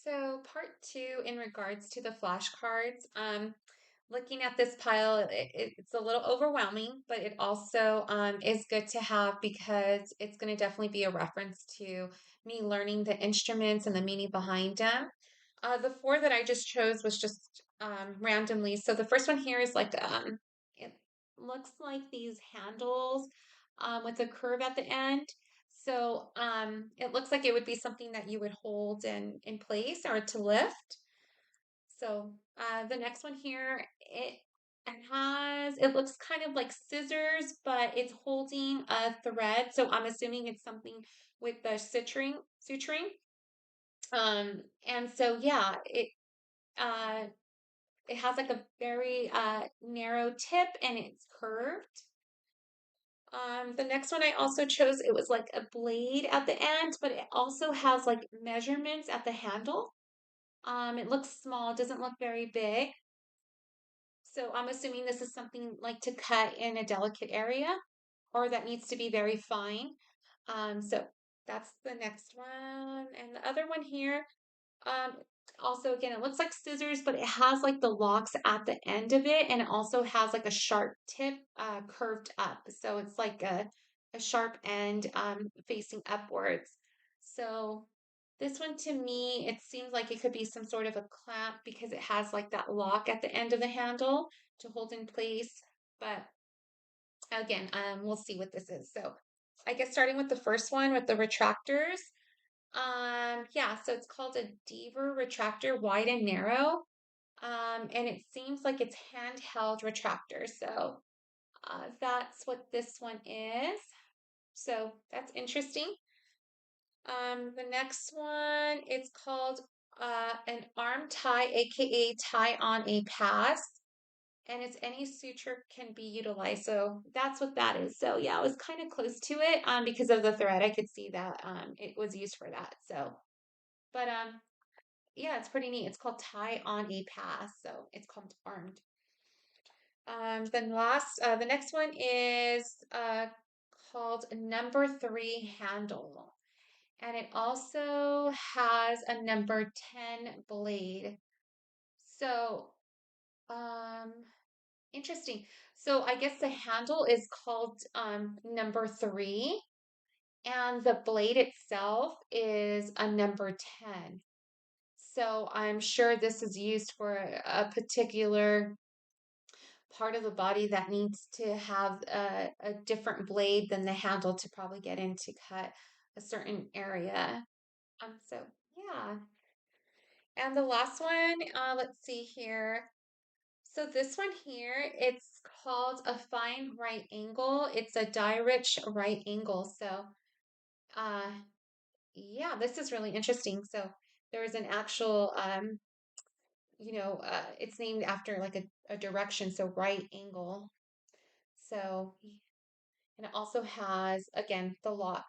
So part two in regards to the flashcards, looking at this pile, it's a little overwhelming, but it also is good to have because it's going to definitely be a reference to me learning the instruments and the meaning behind them. The four that I just chose was just randomly. So the first one here is like it looks like these handles with a curve at the end. So it looks like it would be something that you would hold in place or to lift. So the next one here, it looks kind of like scissors, but it's holding a thread. So I'm assuming it's something with the suturing. And so yeah, uh, it has like a very narrow tip and it's curved. The next one I also chose, it was like a blade at the end, but it also has like measurements at the handle. It looks small, doesn't look very big. So I'm assuming this is something like to cut in a delicate area or that needs to be very fine. So that's the next one. And the other one here, um, also again, it looks like scissors, but it has like the locks at the end of it, and it also has like a sharp tip curved up. So it's like a sharp end facing upwards. So this one to me, it seems like it could be some sort of a clamp because it has like that lock at the end of the handle to hold in place. But again, we'll see what this is. So I guess starting with the first one with the retractors. Yeah, so it's called a Deaver retractor, wide and narrow. And it seems like it's handheld retractor. So that's what this one is. So that's interesting. The next one, it's called an arm tie, aka tie on a pass. And it's any suture can be utilized. So that's what that is. So yeah, I was kind of close to it because of the thread. I could see that it was used for that. So, but yeah, it's pretty neat. It's called tie on a pass. So it's called armed. The next one is called number three handle. And it also has a number 10 blade. So, um, interesting. So I guess the handle is called number three, and the blade itself is a number 10. So I'm sure this is used for a particular part of the body that needs to have a different blade than the handle to probably get in to cut a certain area. So yeah. And the last one, let's see here. So this one here, it's called a fine right angle. It's a die-rich right angle. So uh yeah, this is really interesting. So there is an actual it's named after like a direction, so right angle. So and it also has again the lock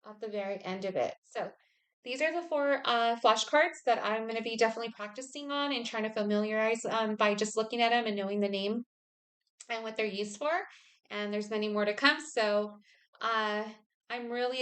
at the very end of it. So these are the four flashcards that I'm going to be definitely practicing on and trying to familiarize by just looking at them and knowing the name and what they're used for. And there's many more to come. So uh, I'm really